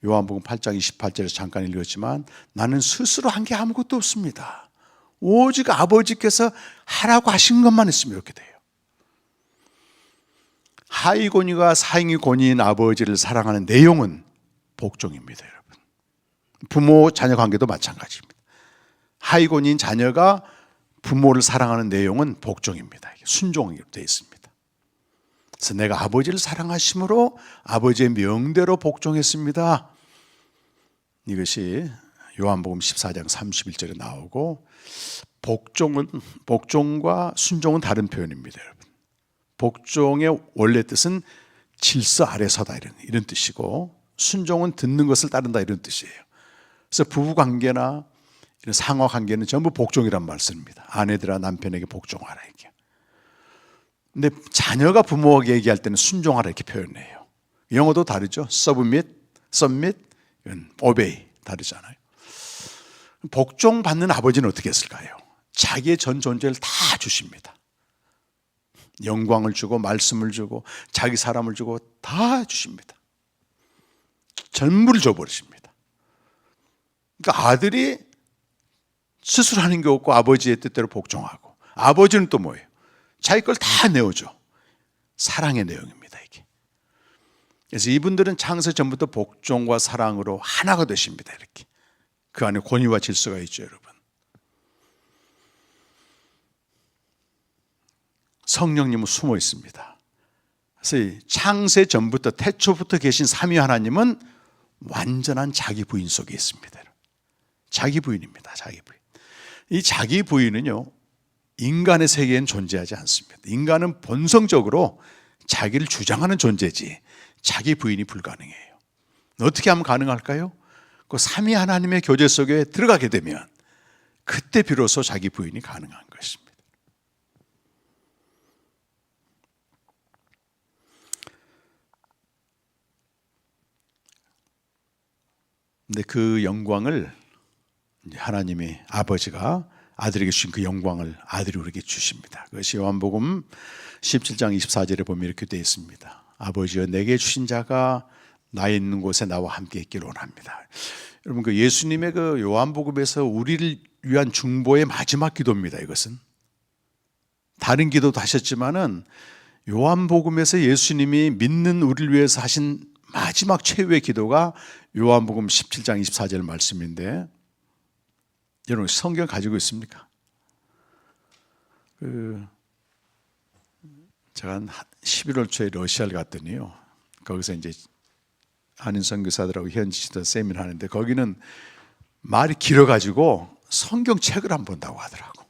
요한복음 8장 28절에서 잠깐 읽었지만 나는 스스로 한 게 아무것도 없습니다. 오직 아버지께서 하라고 하신 것만 했으면 이렇게 돼요. 하위권위가 상위권위인 아버지를 사랑하는 내용은 복종입니다, 여러분. 부모 자녀 관계도 마찬가지입니다. 하위권위인 자녀가 부모를 사랑하는 내용은 복종입니다. 순종으로 되어 있습니다. 그래서 내가 아버지를 사랑하심으로 아버지의 명대로 복종했습니다. 이것이 요한복음 14장 31절에 나오고 복종과 순종은 다른 표현입니다, 여러분. 복종의 원래 뜻은 질서 아래 서다 이런 뜻이고 순종은 듣는 것을 따른다 이런 뜻이에요. 그래서 부부 관계나 이런 상하 관계는 전부 복종이란 말 씁니다. 아내들아 남편에게 복종하라 이렇게. 근데 자녀가 부모에게 얘기할 때는 순종하라 이렇게 표현해요. 영어도 다르죠. submit, obey 다르잖아요. 복종받는 아버지는 어떻게 했을까요? 자기의 전 존재를 다 주십니다. 영광을 주고 말씀을 주고 자기 사람을 주고 다 주십니다. 전부를 줘버리십니다. 그러니까 아들이 스스로 하는 게 없고 아버지의 뜻대로 복종하고 아버지는 또 뭐예요? 자기 걸 다 내어줘. 사랑의 내용입니다, 이게. 그래서 이분들은 창세 전부터 복종과 사랑으로 하나가 되십니다, 이렇게. 그 안에 권위와 질서가 있죠, 여러분. 성령님은 숨어 있습니다. 그래서 창세 전부터 태초부터 계신 삼위 하나님은 완전한 자기 부인 속에 있습니다. 자기 부인입니다. 자기 부인. 이 자기 부인은요, 인간의 세계에는 존재하지 않습니다. 인간은 본성적으로 자기를 주장하는 존재지 자기 부인이 불가능해요. 어떻게 하면 가능할까요? 그 삼위 하나님의 교제 속에 들어가게 되면 그때 비로소 자기 부인이 가능한 것입니다. 근데 그 영광을 하나님이 아버지가 아들에게 주신 그 영광을 아들이 우리에게 주십니다. 그것이 요한복음 17장 24절에 보면 이렇게 되어 있습니다. 아버지여 내게 주신 자가 나 있는 곳에 나와 함께 있기를 원합니다. 여러분 그 예수님의 그 요한복음에서 우리를 위한 중보의 마지막 기도입니다. 이것은 다른 기도도 하셨지만은 요한복음에서 예수님이 믿는 우리를 위해서 하신 마지막 최후의 기도가 요한복음 17장 24절 말씀인데, 여러분 성경 가지고 있습니까? 제가 한 11월 초에 러시아를 갔더니요, 거기서 이제 한인 선교사들하고 현지 지도 세미나 하는데, 거기는 말이 길어가지고 성경책을 안 본다고 하더라고.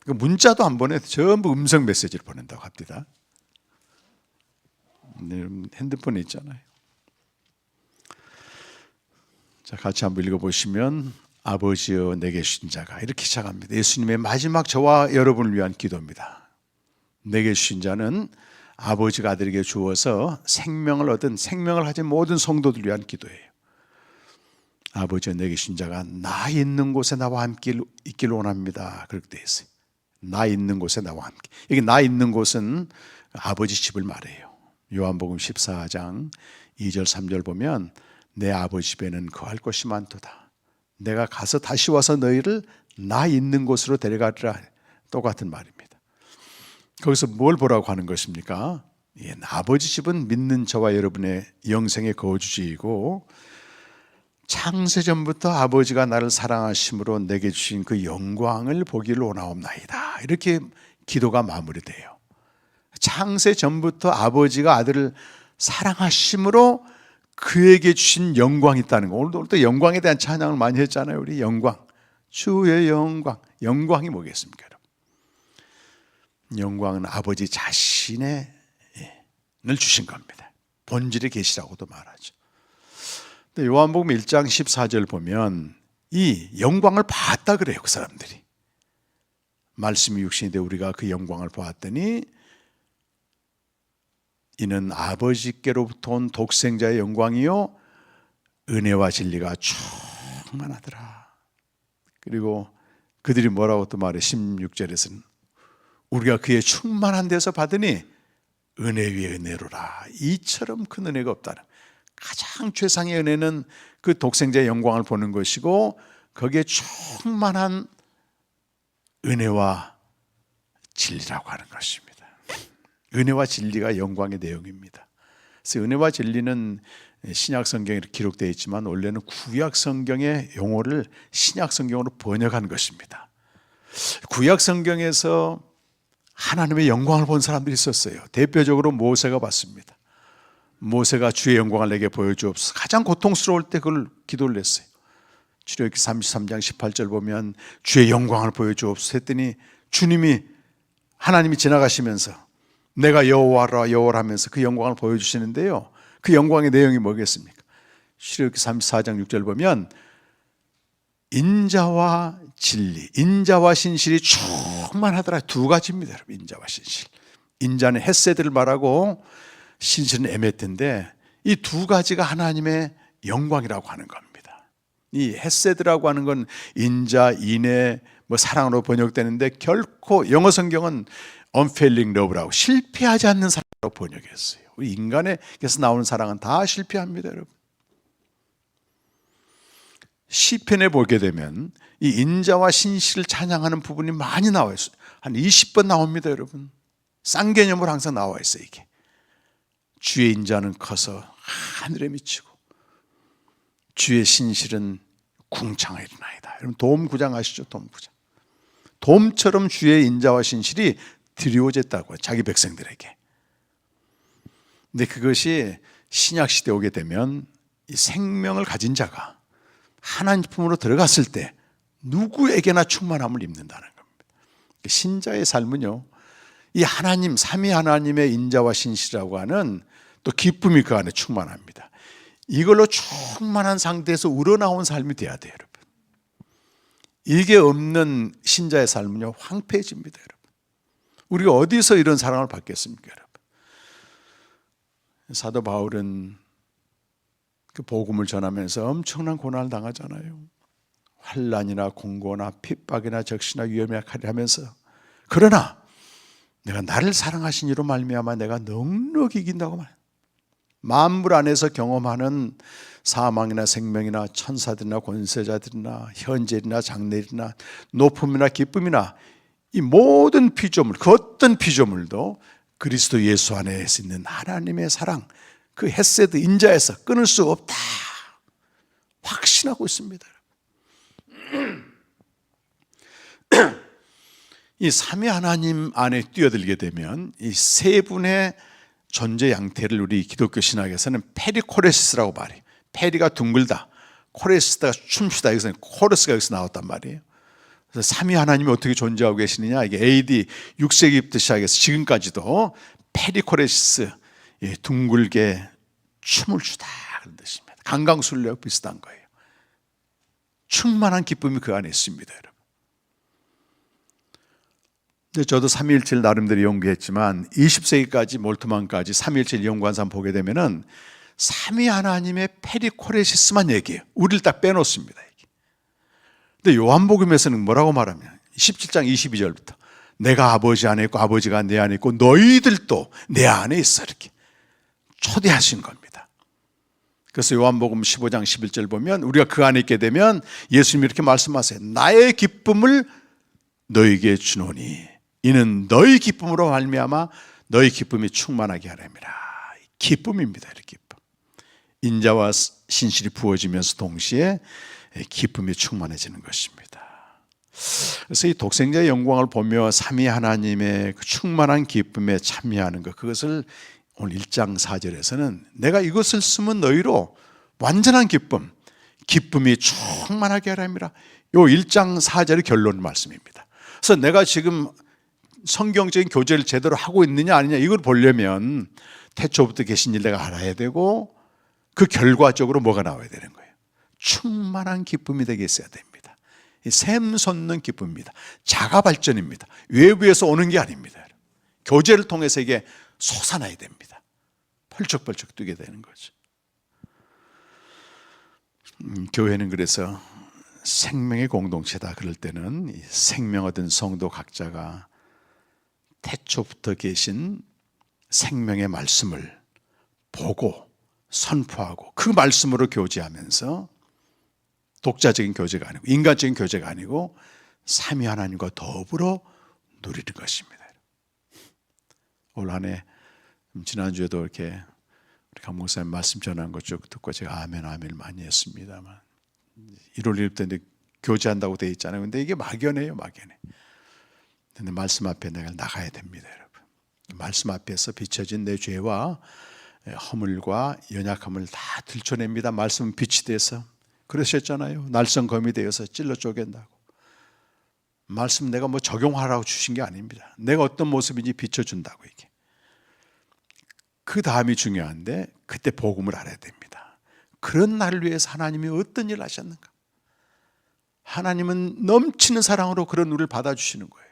문자도 안 보내, 전부 음성 메시지를 보낸다고 합니다. 핸드폰에 있잖아요. 자, 같이 한번 읽어보시면, 아버지여 내게 주신 자가, 이렇게 시작합니다. 예수님의 마지막 저와 여러분을 위한 기도입니다. 내게 주신 자는 아버지가 아들에게 주어서 생명을 얻은, 생명을 가진 모든 성도들을 위한 기도예요. 아버지여 내게 주신 자가 나 있는 곳에 나와 함께 있기를 원합니다. 그렇게 되어 있어요. 나 있는 곳에 나와 함께. 여기 나 있는 곳은 아버지 집을 말해요. 요한복음 14장 2절 3절 보면, 내 아버지 집에는 거할 곳이 많도다. 내가 가서 다시 와서 너희를 나 있는 곳으로 데려가리라. 똑같은 말입니다. 거기서 뭘 보라고 하는 것입니까? 예, 아버지 집은 믿는 저와 여러분의 영생의 거주지이고, 창세전부터 아버지가 나를 사랑하심으로 내게 주신 그 영광을 보기를 원하옵나이다. 이렇게 기도가 마무리돼요. 창세전부터 아버지가 아들을 사랑하심으로 그에게 주신 영광이 있다는 거. 오늘도 영광에 대한 찬양을 많이 했잖아요. 우리 영광, 주의 영광. 영광이 뭐겠습니까, 여러분? 영광은 아버지 자신을 주신 겁니다. 본질의 계시라고도 말하죠. 근데 요한복음 1장 14절 보면 이 영광을 봤다 그래요, 그 사람들이. 말씀이 육신이 되어 우리가 그 영광을 보았더니 이는 아버지께로부터 온 독생자의 영광이요 은혜와 진리가 충만하더라. 그리고 그들이 뭐라고 또 말해, 16절에서는 우리가 그의 충만한 데서 받으니 은혜 위에 은혜로라. 이처럼 큰 은혜가 없다는, 가장 최상의 은혜는 그 독생자의 영광을 보는 것이고, 거기에 충만한 은혜와 진리라고 하는 것입니다. 은혜와 진리가 영광의 내용입니다. 그래서 은혜와 진리는 신약 성경에 기록되어 있지만 원래는 구약 성경의 용어를 신약 성경으로 번역한 것입니다. 구약 성경에서 하나님의 영광을 본 사람들이 있었어요. 대표적으로 모세가 봤습니다. 모세가 주의 영광을 내게 보여주옵소서. 가장 고통스러울 때 그걸 기도를 했어요. 출애굽기 33장 18절 보면 주의 영광을 보여주옵소서 했더니 주님이, 하나님이 지나가시면서 내가 여호와라 여호와라 하면서 그 영광을 보여주시는데요, 그 영광의 내용이 뭐겠습니까? 출애굽기 34장 6절 보면 인자와 진리, 인자와 신실이 충만하더라. 두 가지입니다, 여러분. 인자와 신실. 인자는 헷세드를 말하고 신실은 에메트인데, 이 두 가지가 하나님의 영광이라고 하는 겁니다. 이 헷세드라고 하는 건 인자, 인애, 사랑으로 번역되는데, 결코 영어 성경은 unfailing love라고, 실패하지 않는 사랑으로 번역했어요. 우리 인간에게서 나오는 사랑은 다 실패합니다, 여러분. 시편에 보게 되면 이 인자와 신실을 찬양하는 부분이 많이 나와요. 한 20번 나옵니다, 여러분. 쌍개념으로 항상 나와 있어요. 이게 주의 인자는 커서 하늘에 미치고 주의 신실은 궁창하리나이다. 여러분 돔 9장 아시죠? 돔 9장. 돔처럼 주의 인자와 신실이 드리워졌다고, 자기 백성들에게. 근데 그것이 신약 시대에 오게 되면 이 생명을 가진 자가 하나님 품으로 들어갔을 때 누구에게나 충만함을 입는다는 겁니다. 신자의 삶은요, 이 하나님, 삼위 하나님의 인자와 신실이라고 하는 또 기쁨이 그 안에 충만합니다. 이걸로 충만한 상태에서 우러나온 삶이 돼야 돼요, 여러분. 이게 없는 신자의 삶은요, 황폐해집니다, 여러분. 우리가 어디서 이런 사랑을 받겠습니까, 여러분? 사도 바울은 그 복음을 전하면서 엄청난 고난을 당하잖아요. 환난이나 공고나 핍박이나 적시나 위험에 약하리 하면서, 그러나 내가 나를 사랑하신 이로 말미암아 내가 넉넉히 이긴다고 말해요. 만물 안에서 경험하는 사망이나 생명이나 천사들이나 권세자들이나 현재이나 장래이나 높음이나 기쁨이나 이 모든 피조물, 그 어떤 피조물도 그리스도 예수 안에 있는 하나님의 사랑, 그 헤세드 인자에서 끊을 수 없다 확신하고 있습니다. 이 삼위 하나님 안에 뛰어들게 되면 이 세 분의 존재 양태를 우리 기독교 신학에서는 페리코레시스라고 말해요. 페리가 둥글다, 코레시스가 춤추다, 여기서 코러스가 여기서 나왔단 말이에요. 그래서 삼위 하나님이 어떻게 존재하고 계시느냐, 이게 AD 6세기부터 시작해서 지금까지도 페리코레시스, 둥글게 춤을 추다 그런 뜻입니다. 강강술래와 비슷한 거예요. 충만한 기쁨이 그 안에 있습니다, 여러분. 저도 삼위일체를 나름대로 연구했지만 20세기까지 몰트만까지 삼위일체를 연구한 사람 보게 되면은 삼위 하나님의 페리코레시스만 얘기해요. 우리를 딱 빼놓습니다. 근데 요한복음에서는 뭐라고 말하면 17장 22절부터 내가 아버지 안에 있고 아버지가 내 안에 있고 너희들도 내 안에 있어 이렇게 초대하신 겁니다. 그래서 요한복음 15장 11절 보면 우리가 그 안에 있게 되면 예수님이 이렇게 말씀하세요. 나의 기쁨을 너희에게 주노니 이는 너희 기쁨으로 말미암아 너희 기쁨이 충만하게 하렵니다. 기쁨입니다. 이 기쁨. 인자와 신실이 부어지면서 동시에 기쁨이 충만해지는 것입니다. 그래서 이 독생자의 영광을 보며 삼위 하나님의 그 충만한 기쁨에 참여하는 것, 그것을 오늘 1장 4절에서는 내가 이것을 쓰면 너희로 완전한 기쁨, 기쁨이 충만하게 하랍니다. 요 1장 4절의 결론 말씀입니다. 그래서 내가 지금 성경적인 교제를 제대로 하고 있느냐 아니냐 이걸 보려면 태초부터 계신 일 내가 알아야 되고 그 결과적으로 뭐가 나와야 되는 거예요. 충만한 기쁨이 되게 있어야 됩니다. 샘솟는 기쁨입니다. 자가 발전입니다. 외부에서 오는 게 아닙니다. 교제를 통해서 이게 솟아나야 됩니다. 펄쩍펄쩍 뛰게 되는 거죠. 교회는 그래서 생명의 공동체다 그럴 때는 이 생명 얻은 성도 각자가 태초부터 계신 생명의 말씀을 보고 선포하고 그 말씀으로 교제하면서 독자적인 교제가 아니고 인간적인 교제가 아니고 삼위 하나님과 더불어 누리는 것입니다. 올 한 해 지난주에도 이렇게 우리 강 목사님 말씀 전한 것 쭉 듣고 제가 아멘 아멘을 많이 했습니다만 1월 1일부터 교제한다고 되어 있잖아요. 근데 이게 막연해요, 막연해. 근데 말씀 앞에 내가 나가야 됩니다, 여러분. 말씀 앞에서 비춰진 내 죄와 허물과 연약함을 다 들춰냅니다. 말씀은 빛이 돼서 그러셨잖아요. 날성검이 되어서 찔러 쪼갠다고. 말씀 내가 뭐 적용하라고 주신 게 아닙니다. 내가 어떤 모습인지 비춰준다고 이게. 그 다음이 중요한데 그때 복음을 알아야 됩니다. 그런 날을 위해서 하나님이 어떤 일을 하셨는가? 하나님은 넘치는 사랑으로 그런 우리를 받아주시는 거예요.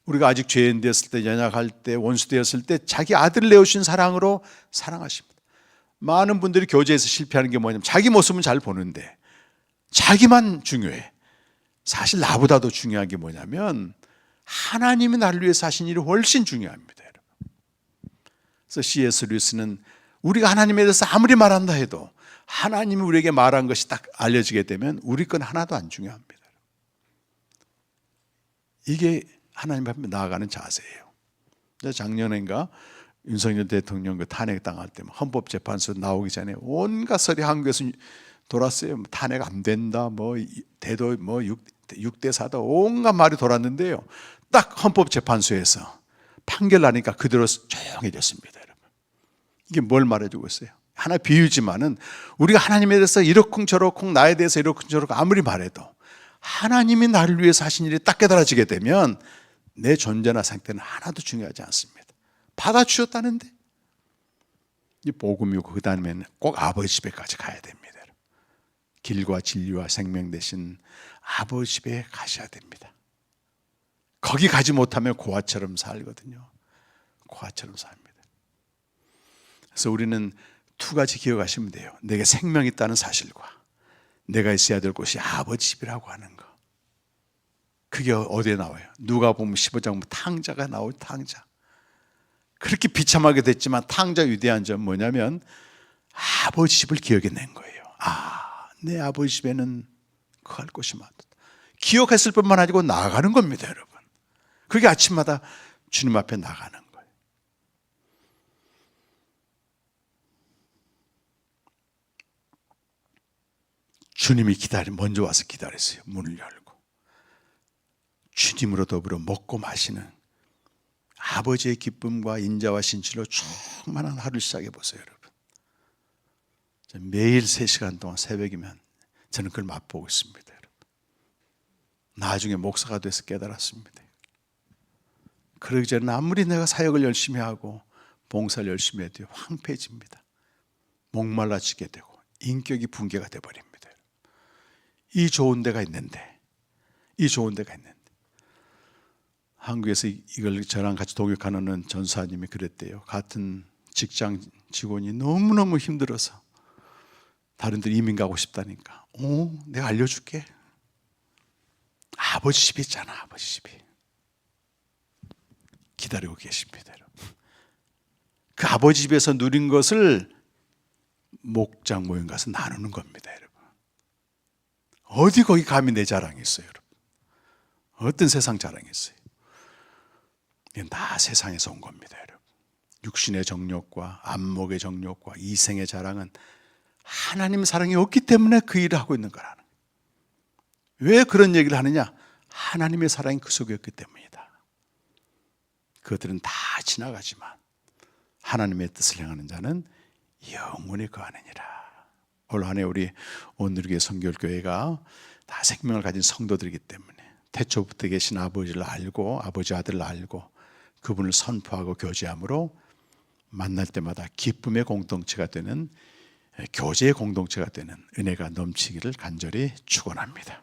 우리가 아직 죄인 되었을 때, 연약할 때, 원수 되었을 때 자기 아들을 내어주신 사랑으로 사랑하십니다. 많은 분들이 교제에서 실패하는 게 뭐냐면 자기 모습은 잘 보는데 자기만 중요해. 사실 나보다도 중요한 게 뭐냐면 하나님이 나를 위해서 하신 일이 훨씬 중요합니다, 여러분. 그래서 C.S. 루이스는 우리가 하나님에 대해서 아무리 말한다 해도 하나님이 우리에게 말한 것이 딱 알려지게 되면 우리 건 하나도 안 중요합니다. 이게 하나님 앞에 나아가는 자세예요. 작년인가 윤석열 대통령 그 탄핵당할 때 헌법재판소 나오기 전에 온갖 설이 한국에서 돌았어요. 탄핵 안 된다, 뭐 대도 뭐 6대 4다 온갖 말이 돌았는데요. 딱 헌법재판소에서 판결 나니까 그대로 조용해졌습니다, 여러분. 이게 뭘 말해주고 있어요? 하나 비유지만은 우리가 하나님에 대해서 이러쿵저러쿵 나에 대해서 이러쿵저러쿵 아무리 말해도 하나님이 나를 위해서 하신 일이 딱 깨달아지게 되면 내 존재나 상태는 하나도 중요하지 않습니다. 받아주셨다는데 이 복음이고 그 다음에는 꼭 아버지 집에까지 가야 됩니다. 길과 진리와 생명 되신 아버지 집에 가셔야 됩니다. 거기 가지 못하면 고아처럼 살거든요. 고아처럼 삽니다. 그래서 우리는 두 가지 기억하시면 돼요. 내게 생명이 있다는 사실과 내가 있어야 될 곳이 아버지 집이라고 하는 거. 그게 어디에 나와요? 누가 보면 15장 탕자가 나올 탕자. 그렇게 비참하게 됐지만 탕자 위대한 점 뭐냐면 아버지 집을 기억해낸 거예요. 내 아버지 집에는 거할 곳이 많다. 기억했을 뿐만 아니고 나아가는 겁니다, 여러분. 그게 아침마다 주님 앞에 나가는 거예요. 주님이 먼저 와서 기다렸어요. 문을 열고. 주님으로 더불어 먹고 마시는 아버지의 기쁨과 인자와 신실로 충만한 하루를 시작해 보세요, 여러분. 매일 3시간 동안 새벽이면 저는 그걸 맛보고 있습니다, 여러분. 나중에 목사가 돼서 깨달았습니다. 그러기 전에 아무리 내가 사역을 열심히 하고 봉사를 열심히 해도 황폐해집니다. 목말라지게 되고 인격이 붕괴가 돼버립니다. 이 좋은 데가 있는데 한국에서 이걸 저랑 같이 동역하는 전사님이 그랬대요. 같은 직장 직원이 너무너무 힘들어서 다른들 이민 가고 싶다니까. 내가 알려줄게. 아버지 집이 있잖아, 아버지 집이. 기다리고 계십니다. 그 아버지 집에서 누린 것을 목장 모임 가서 나누는 겁니다, 여러분. 어디 거기 감히 내 자랑이 있어요, 여러분. 어떤 세상 자랑이 있어요. 이건 다 세상에서 온 겁니다, 여러분. 육신의 정욕과 안목의 정욕과 이생의 자랑은 하나님 사랑이 없기 때문에 그 일을 하고 있는 거라는 거예요. 왜 그런 얘기를 하느냐? 하나님의 사랑이 그 속에 없기 때문이다. 그것들은 다 지나가지만 하나님의 뜻을 행하는 자는 영원히 거하느니라. 올 한 해 우리 온누리교회 선교교회가 다 생명을 가진 성도들이기 때문에 태초부터 계신 아버지를 알고 아버지 아들을 알고 그분을 선포하고 교제함으로 만날 때마다 기쁨의 공동체가 되는 교제의 공동체가 되는 은혜가 넘치기를 간절히 축원합니다.